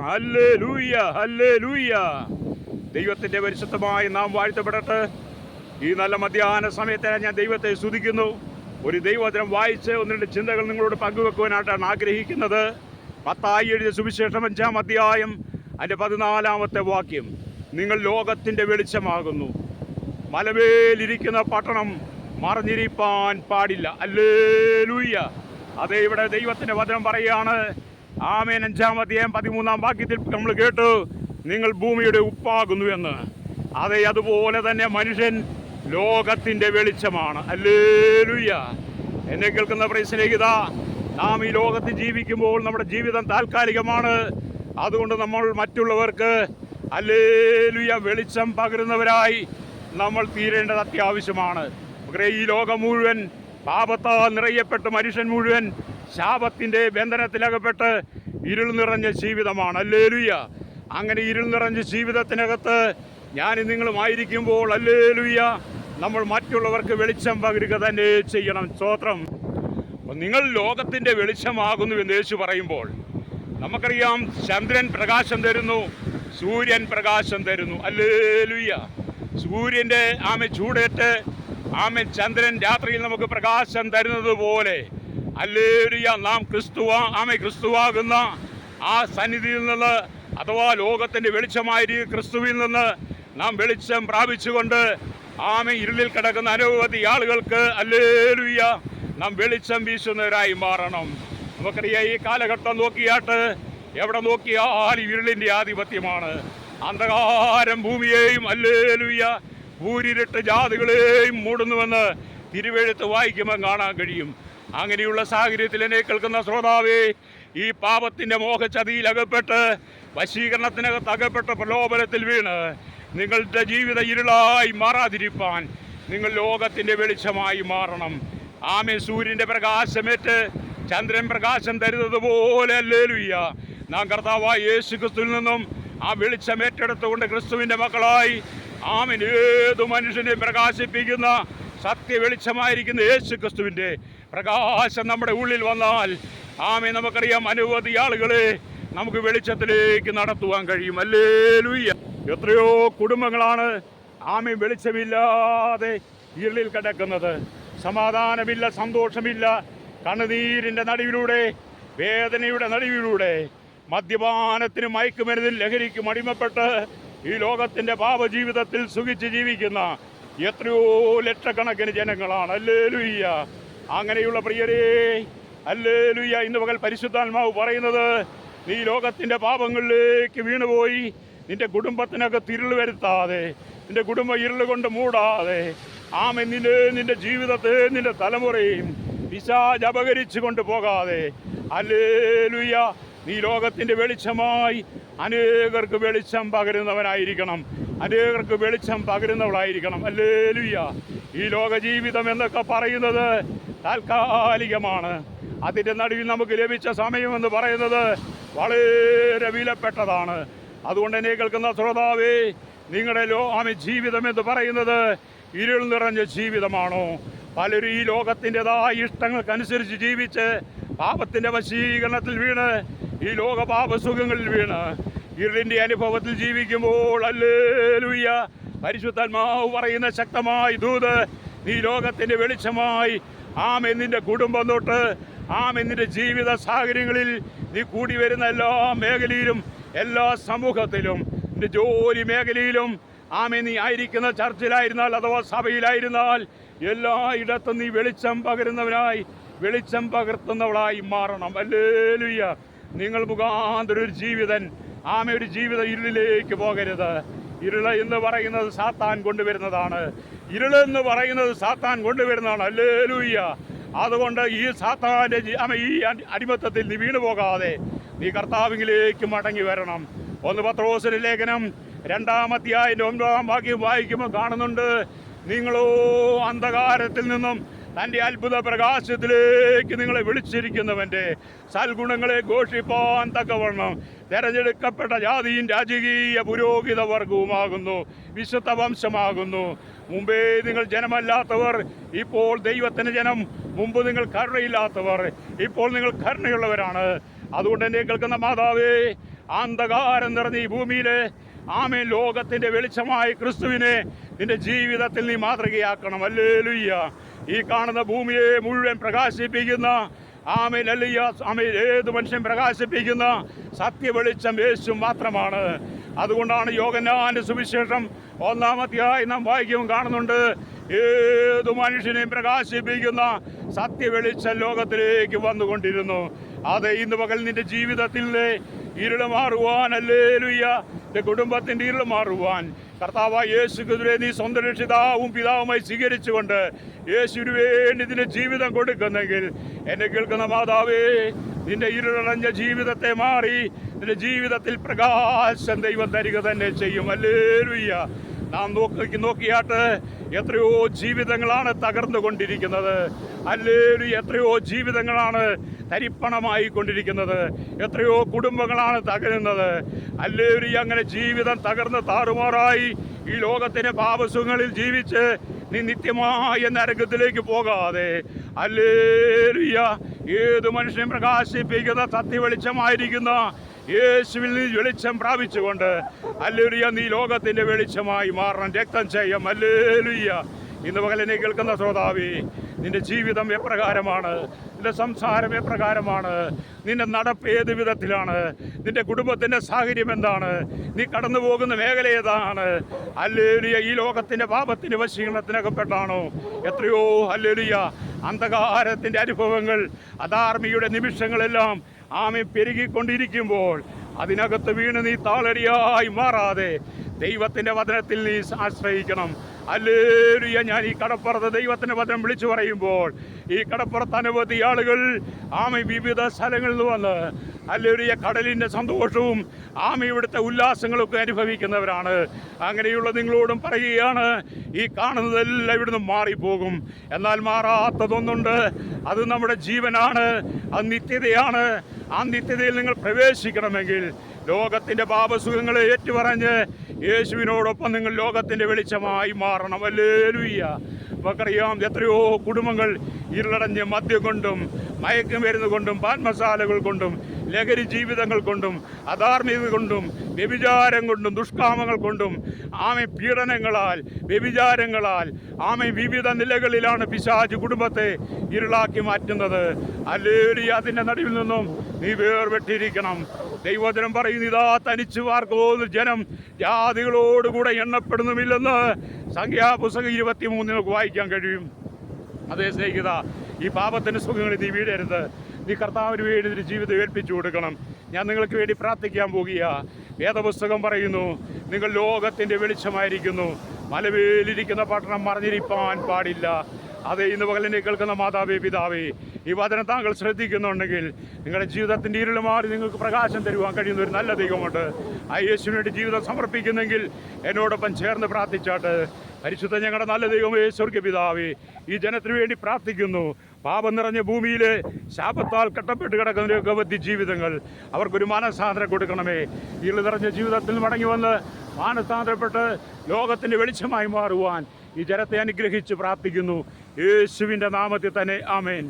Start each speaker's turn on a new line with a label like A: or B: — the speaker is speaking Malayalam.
A: Hallelujah, hallelujah. ദൈവത്തിന്റെ പരിശുദ്ധമായി നാം വാഴ്ത്തപ്പെടട്ടെ. ഈ നല്ല മധ്യാഹ്ന സമയത്ത് ഞാൻ ദൈവത്തെ സ്തുതിക്കുന്നു. ഒരു ദൈവവചനം വായിച്ച് ഒന്ന് രണ്ട് ചിന്തകൾ നിങ്ങളോട് പങ്കുവെക്കുവാനായിട്ടാണ് ആഗ്രഹിക്കുന്നത്. മത്തായി എഴുതിയ സുവിശേഷം 5-ാം അധ്യായം അതിൻ്റെ 14-ാമത്തെ വാക്യം. നിങ്ങൾ ലോകത്തിൻ്റെ വെളിച്ചമാകുന്നു. മലമേലിരിക്കുന്ന പട്ടണം മറഞ്ഞിരിപ്പാൻ പാടില്ല. ഹല്ലേലൂയ. അതേ, ഇവിടെ ദൈവത്തിൻ്റെ വചനം പറയുകയാണ്. ആമേൻ. 5-ാം അധ്യായം 13-ാം വാക്യത്തിൽ നമ്മൾ കേട്ടു, നിങ്ങൾ ഭൂമിയുടെ ഉപ്പാകുന്നു എന്ന്. അതെ, അതുപോലെ തന്നെ മനുഷ്യൻ ലോകത്തിൻ്റെ വെളിച്ചമാണ്. ഹല്ലേലൂയ. എന്നെ കേൾക്കുന്ന പ്രിയ സ്നേഹിതാ, നാം ഈ ലോകത്ത് ജീവിക്കുമ്പോൾ നമ്മുടെ ജീവിതം താൽക്കാലികമാണ്. അതുകൊണ്ട് നമ്മൾ മറ്റുള്ളവർക്ക് ഹല്ലേലൂയ വെളിച്ചം പകരുന്നവരായി നമ്മൾ തീരേണ്ടത് അത്യാവശ്യമാണ്. ഈ ലോകം മുഴുവൻ പാപത്താൽ നിറയപ്പെട്ട് മനുഷ്യൻ മുഴുവൻ ശാപത്തിൻ്റെ ബന്ധനത്തിലകപ്പെട്ട് ഇരുൾ നിറഞ്ഞ ജീവിതമാണ്. ഹല്ലേലൂയ. അങ്ങനെ ഇരുൾ നിറഞ്ഞ ജീവിതത്തിനകത്ത് ഞാൻ നിങ്ങളുമായിരിക്കുമ്പോൾ ഹല്ലേലൂയ നമ്മൾ മറ്റുള്ളവർക്ക് വെളിച്ചം പകരുക തന്നെ ചെയ്യണം. സ്തോത്രം. നിങ്ങൾ ലോകത്തിൻ്റെ വെളിച്ചമാകുന്നു എന്ന് യേശു പറയുമ്പോൾ നമുക്കറിയാം, ചന്ദ്രൻ പ്രകാശം തരുന്നു, സൂര്യൻ പ്രകാശം തരുന്നു. ഹല്ലേലൂയ. സൂര്യൻ്റെ ചൂടേറ്റ് ചന്ദ്രൻ രാത്രിയിൽ നമുക്ക് പ്രകാശം തരുന്നത് പോലെ ഹല്ലേലൂയ നാം ക്രിസ്തുവാകുന്ന ആ സന്നിധിയിൽ നിന്ന്, അഥവാ ലോകത്തിൻ്റെ വെളിച്ചമായ ക്രിസ്തുവിൽ നിന്ന് നാം വെളിച്ചം പ്രാപിച്ചുകൊണ്ട് ഇരുളിൽ കിടക്കുന്ന അനവധി ആളുകൾക്ക് ഹല്ലേലൂയ നാം വെളിച്ചം വീശുന്നവരായി മാറണം. നമുക്കറിയാം, ഈ കാലഘട്ടം നോക്കിയാട്ട് എവിടെ നോക്കിയാൽ ഇരുളിൻ്റെ ആധിപത്യമാണ്. അന്ധകാരം ഭൂമിയെയും ഹല്ലേലൂയ ഊരിരട്ട് ജാതികളെയും മൂടുന്നുവെന്ന് തിരുവെഴുത്ത് വായിക്കുമ്പോൾ കാണാൻ കഴിയും. അങ്ങനെയുള്ള സാഹചര്യത്തിൽ എന്നെ കേൾക്കുന്ന ശ്രോതാവേ, ഈ പാപത്തിൻ്റെ മോഹച്ചതിയിലകപ്പെട്ട് വശീകരണത്തിനകത്ത് അകപ്പെട്ട പ്രലോഭനത്തിൽ വീണ് നിങ്ങളുടെ ജീവിത ഇരുളായി മാറാതിരിപ്പാൻ നിങ്ങൾ ലോകത്തിൻ്റെ വെളിച്ചമായി മാറണം. സൂര്യൻ്റെ പ്രകാശമേറ്റ് ചന്ദ്രൻ പ്രകാശം തരുന്നത് പോലെ ഹല്ലേലൂയ നാം കർത്താവായ യേശു ക്രിസ്തുവിൽ നിന്നും ആ വെളിച്ചം ഏറ്റെടുത്തുകൊണ്ട് ക്രിസ്തുവിൻ്റെ മക്കളായി ഏതു മനുഷ്യനെ പ്രകാശിപ്പിക്കുന്ന സത്യ വെളിച്ചമായിരിക്കുന്ന യേശു ക്രിസ്തുവിൻ്റെ പ്രകാശം നമ്മുടെ ഉള്ളിൽ വന്നാൽ നമുക്കറിയാം, അനവധി ആളുകളെ നമുക്ക് വെളിച്ചത്തിലേക്ക് നടത്തുവാൻ കഴിയും. ഹല്ലേലൂയ. എത്രയോ കുടുംബങ്ങളാണ് വെളിച്ചമില്ലാതെ ഇരുളിൽ കിടക്കുന്നത്. സമാധാനമില്ല, സന്തോഷമില്ല. കണ്ണുനീരിൻ്റെ നടുവിലൂടെ, വേദനയുടെ നടുവിലൂടെ, മദ്യപാനത്തിനും മയക്കുമരുന്നിൽ ലഹരിക്കും അടിമപ്പെട്ട് ഈ ലോകത്തിൻ്റെ പാപജീവിതത്തിൽ സുഖിച്ച് ജീവിക്കുന്ന എത്രയോ ലക്ഷക്കണക്കിന് ജനങ്ങളാണ്. ഹല്ലേലൂയ. അങ്ങനെയുള്ള പ്രിയരേ, ഹല്ലേലൂയ, ഇന്ന് പകൽ പരിശുദ്ധാത്മാവ് പറയുന്നത്, നീ ലോകത്തിൻ്റെ പാപങ്ങളിലേക്ക് വീണുപോയി നിന്റെ കുടുംബത്തിനകത്ത് ഇരുൾ വരുത്താതെ, നിന്റെ കുടുംബം ഇരുൾ കൊണ്ട് മൂടാതെ നിന്റെ ജീവിതത്തെ, നിന്റെ തലമുറയും പിശാച് അപഹരിച്ചു കൊണ്ട് പോകാതെ ഹല്ലേലൂയ നീ ലോകത്തിൻ്റെ വെളിച്ചമായി അനേകർക്ക് വെളിച്ചം പകരുന്നവനായിരിക്കണം, അനേകർക്ക് വെളിച്ചം പകരുന്നവളായിരിക്കണം. ഹല്ലേലൂയ. ഈ ലോക ജീവിതം എന്നൊക്കെ പറയുന്നത് താൽക്കാലികമാണ്. അതിൻ്റെ നടുവിൽ നമുക്ക് ലഭിച്ച സമയമെന്ന് പറയുന്നത് വളരെ വിലപ്പെട്ടതാണ്. അതുകൊണ്ട് എന്നെ കേൾക്കുന്ന ശ്രോതാവേ, നിങ്ങളുടെ ജീവിതം എന്ന് പറയുന്നത് ഇരുൾ നിറഞ്ഞ ജീവിതമാണോ? പലരും ഈ ലോകത്തിൻ്റെതായ ഇഷ്ടങ്ങൾക്കനുസരിച്ച് ജീവിച്ച് പാപത്തിൻ്റെ വശീകരണത്തിൽ വീണ്, ഈ ലോക പാപസുഖങ്ങളിൽ വീണ് ഇരുളിൻ്റെ അനുഭവത്തിൽ ജീവിക്കുമ്പോൾ ഹല്ലേലൂയ പരിശുദ്ധാത്മാവ് പറയുന്ന ശക്തമായ ദൂത്, നീ ലോകത്തിൻ്റെ വെളിച്ചമായി നിന്റെ കുടുംബം തൊട്ട് നിന്റെ ജീവിത സാഹചര്യങ്ങളിൽ നീ കൂടി വരുന്ന എല്ലാ മേഖലയിലും, എല്ലാ സമൂഹത്തിലും, നിന്റെ ജോലി മേഖലയിലും നീ ആയിരിക്കുന്ന ചർച്ചിലായിരുന്നാൽ അഥവാ സഭയിലായിരുന്നാൽ എല്ലായിടത്തും നീ വെളിച്ചം പകരുന്നവനായി, വെളിച്ചം പകർത്തുന്നവളായി മാറണം. ഹല്ലേലൂയ. നിങ്ങൾ മുഖാന്തരം ഒരു ജീവിതം ഒരു ജീവിതം ഇരുളിലേക്ക് പോകരുത്. ഇരുള് എന്ന് പറയുന്നത് സാത്താൻ കൊണ്ടുവരുന്നതാണ്. ഇരുളെന്ന് പറയുന്നത് സാത്താൻ കൊണ്ടുവരുന്നതാണ്. ഹല്ലേലൂയ. അതുകൊണ്ട് ഈ സാത്താൻ്റെ ഈ അടിമത്തത്തിൽ നീ വീണു പോകാതെ നീ കർത്താവിലേക്ക് മടങ്ങി വരണം. 1 പത്രോസിന്റെ ലേഖനം 2-ാം അധ്യായം 9-ാം വാക്യം വായിക്കുമ്പോൾ കാണുന്നുണ്ട്, നിങ്ങളോ അന്ധകാരത്തിൽ നിന്നും തൻ്റെ അത്ഭുത പ്രകാശത്തിലേക്ക് നിങ്ങളെ വിളിച്ചിരിക്കുന്നവൻ്റെ സൽഗുണങ്ങളെ ഘോഷിപ്പാൻ തക്കവണ്ണം തെരഞ്ഞെടുക്കപ്പെട്ട ജാതിയും രാജകീയ പുരോഹിത വർഗവുമാകുന്നു, വിശുദ്ധ വംശമാകുന്നു. മുമ്പേ നിങ്ങൾ ജനമല്ലാത്തവർ, ഇപ്പോൾ ദൈവത്തിന് ജനം. മുമ്പ് നിങ്ങൾ കരുണയില്ലാത്തവർ, ഇപ്പോൾ നിങ്ങൾ കരുണയുള്ളവരാണ്. അതുകൊണ്ട് എന്നെ കേൾക്കുന്ന മാതാവേ, അന്ധകാരം നിറഞ്ഞ ഈ ഭൂമിയിലെ ആമേൻ ലോകത്തിന്റെ വെളിച്ചമായി ക്രിസ്തുവിനെ നിന്റെ ജീവിതത്തിൽ നീ മാതൃകയാക്കണം. ഹല്ലേലൂയ. ഈ കാണുന്ന ഭൂമിയെ മുഴുവൻ പ്രകാശിപ്പിക്കുന്ന ആമേൻ ഹല്ലേലൂയ ആമേൻ ഏത് മനുഷ്യൻ പ്രകാശിപ്പിക്കുന്ന സത്യവെളിച്ചം യേശു മാത്രമാണ്. അതുകൊണ്ടാണ് യോഹന്നാന്റെ സുവിശേഷം 1-ാം അധ്യായം നാം വായിക്കുകയും കാണുന്നുണ്ട്, ഏതു മനുഷ്യനെയും പ്രകാശിപ്പിക്കുന്ന സത്യവെളിച്ചം ലോകത്തിലേക്ക് വന്നുകൊണ്ടിരുന്നു. അത് ഇന്ന് പകൽ നിന്റെ ജീവിതത്തിലെ ഇരുള് മാറുവാൻ, ഹല്ലേലൂയ, നിന്റെ കുടുംബത്തിന്റെ ഇരുള് മാറുവാൻ കർത്താവായ യേശുവിനെ നീ സ്വന്തം രക്ഷിതാവും പിതാവുമായി സ്വീകരിച്ചുകൊണ്ട് യേശുവിന് വേണ്ടി നിന്റെ ജീവിതം കൊടുക്കുന്നെങ്കിൽ എന്നെ കേൾക്കുന്ന മാതാവേ, നിന്റെ ഇരുളടഞ്ഞ ജീവിതത്തെ മാറി നിന്റെ ജീവിതത്തിൽ പ്രകാശം ദൈവം തരിക തന്നെ ചെയ്യും. ഹല്ലേലൂയ. നാം നോക്കിയാട്ട് എത്രയോ ജീവിതങ്ങളാണ് തകർന്നുകൊണ്ടിരിക്കുന്നത്. ഹല്ലേലൂയ. എത്രയോ ജീവിതങ്ങളാണ് തരിപ്പണമായി കൊണ്ടിരിക്കുന്നത്. എത്രയോ കുടുംബങ്ങളാണ് തകരുന്നത്. ഹല്ലേലൂയ. അങ്ങനെ ജീവിതം തകർന്ന് താറുമാറായി ഈ ലോകത്തിന്റെ പാപസുഖങ്ങളിൽ ജീവിച്ച് നീ നിത്യമായ നരകത്തിലേക്ക് പോകാതെ, ഹല്ലേലൂയ, ഏതു മനുഷ്യനെ പ്രകാശിപ്പിക്കുന്ന സത്യവെളിച്ചമായിരിക്കുന്ന യേശുവിൽ നീ വെളിച്ചം പ്രാപിച്ചുകൊണ്ട് ഹല്ലേലൂയ നീ ലോകത്തിന്റെ വെളിച്ചമായി മാറണം. രക്തം ചെയ്യാം. ഹല്ലേലൂയ. ഇന്ന് പകലിനെ കേൾക്കുന്ന ശ്രോതാവേ, നിന്റെ ജീവിതം എപ്രകാരമാണ്? നിന്റെ സംസാരം എപ്രകാരമാണ്? നിന്റെ നടപ്പ് ഏത് വിധത്തിലാണ്? നിന്റെ കുടുംബത്തിന്റെ സാഹചര്യം എന്താണ്? നീ കടന്നു പോകുന്ന മേഖല ഏതാണ്? ഹല്ലേലൂയ. ഈ ലോകത്തിന്റെ പാപത്തിന്റെ വശീകരണത്തിനകപ്പെട്ടാണോ? എത്രയോ ഹല്ലേലൂയ അന്ധകാരത്തിന്റെ അനുഭവങ്ങൾ, അധാർമിയുടെ നിമിഷങ്ങളെല്ലാം ആമേ പെരുകിക്കൊണ്ടിരിക്കുമ്പോൾ അതിനകത്ത് വീണ് നീ താളടിയായി മാറാതെ ദൈവത്തിന്റെ വചനത്തിൽ നീ ആശ്രയിക്കണം. ഹല്ലേലൂയ. ഞാൻ ഈ കടപ്പുറത്ത് ദൈവത്തിന്റെ വചനം വിളിച്ചു പറയുമ്പോൾ ഈ കടപ്പുറത്ത് അനവധി ആളുകൾ ആമേ വിവിധ സ്ഥലങ്ങളിൽ നിന്ന് വന്ന് ഹല്ലേലൂയ കടലിന്റെ സന്തോഷവും ആമേ ഇവിടുത്തെ ഉല്ലാസങ്ങളൊക്കെ അനുഭവിക്കുന്നവരാണ്. അങ്ങനെയുള്ള നിങ്ങളോടും പറയുകയാണ്, ഈ കാണുന്നതെല്ലാം ഇവിടുന്ന് മാറിപ്പോകും. എന്നാൽ മാറാത്തതൊന്നുണ്ട്, അത് നമ്മുടെ ജീവനാണ്, അത് നിത്യതയാണ്. ആ നിത്യതയിൽ നിങ്ങൾ പ്രവേശിക്കണമെങ്കിൽ ലോകത്തിന്റെ പാപസുഖങ്ങളെ ഏറ്റുപറഞ്ഞ് യേശുവിനോടൊപ്പം നിങ്ങൾ ലോകത്തിന്റെ വെളിച്ചമായി മാറണം. ഹല്ലേലൂയ. നമുക്കറിയാം എത്രയോ കുടുംബങ്ങൾ ഇരുളടഞ്ഞ് മദ്യം കൊണ്ടും മയക്കുമരുന്ന് കൊണ്ടും പാൻമസാലകൾ കൊണ്ടും ലഹരി ജീവിതങ്ങൾ കൊണ്ടും അധാർമികത കൊണ്ടും വ്യഭിചാരം കൊണ്ടും ദുഷ്കാമങ്ങൾ കൊണ്ടും ആമെ പീഡനങ്ങളാൽ വ്യഭിചാരങ്ങളാൽ ആമെ വിവിധ നിലകളിലാണ് പിശാച് കുടുംബത്തെ ഇരുളാക്കി മാറ്റുന്നത്. ഹല്ലേലൂയ. അതിൻ്റെ നടുവിൽ നിന്നും നീ വേർപെട്ടിരിക്കണം. ദൈവവചനം പറയുന്നു, ഇതാ തനിച്ചു പാർക്കുന്ന ജനം ജാതികളോടുകൂടെ എണ്ണപ്പെടുന്നുമില്ലെന്ന് സംഖ്യാപുസ്തകം 23 നമുക്ക് വായിക്കാൻ കഴിയും. അതേ സ്നേഹിത, ഈ പാപത്തിൻ്റെ സുഖങ്ങളിൽ നീ വീഴരുത്. നീ കർത്താവിന് വേണ്ടി നിന്റെ ജീവിതം ഏൽപ്പിച്ചു കൊടുക്കണം. ഞാൻ നിങ്ങൾക്ക് വേണ്ടി പ്രാർത്ഥിക്കാൻ പോകുക. വേദപുസ്തകം പറയുന്നു, നിങ്ങൾ ലോകത്തിൻ്റെ വെളിച്ചമായിരിക്കുന്നു, മലവേലിരിക്കുന്ന പട്ടണം മറിഞ്ഞിരിപ്പാൻ പാടില്ല. അതെ, ഇന്ന് പകലിനെ കേൾക്കുന്ന മാതാവേ പിതാവേ, ഈ വചനം താങ്കൾ ശ്രദ്ധിക്കുന്നുണ്ടെങ്കിൽ നിങ്ങളുടെ ജീവിതത്തിൻ്റെ ഇരുൾ മാറി നിങ്ങൾക്ക് പ്രകാശം തരുവാൻ കഴിയുന്ന ഒരു നല്ല ദൈവമുണ്ട്. ആ യേശുവിന് വേണ്ടി ജീവിതം സമർപ്പിക്കുന്നെങ്കിൽ എന്നോടൊപ്പം ചേർന്ന് പ്രാർത്ഥിച്ചാട്ട്. പരിശുദ്ധ ഞങ്ങളുടെ നല്ല ദൈവമേ, സ്വർഗ്ഗപിതാവേ, ഈ ജനത്തിനു വേണ്ടി പ്രാർത്ഥിക്കുന്നു. പാപം നിറഞ്ഞ ഭൂമിയിലെ ശാപത്താൽ കെട്ടപ്പെട്ട് കിടക്കുന്ന നിരവധി ജീവിതങ്ങൾ അവർക്കൊരു മാനസാന്തരം കൊടുക്കണമേ. ഇരുൾ നിറഞ്ഞ ജീവിതത്തിൽ മടങ്ങി വന്ന് മാനസാന്തരപ്പെട്ട് ലോകത്തിൻ്റെ വെളിച്ചമായി മാറുവാൻ ഈ ജനത്തെ അനുഗ്രഹിച്ച് പ്രാർത്ഥിക്കുന്നു. യേശുവിൻ്റെ നാമത്തിൽ തന്നെ ആമേൻ.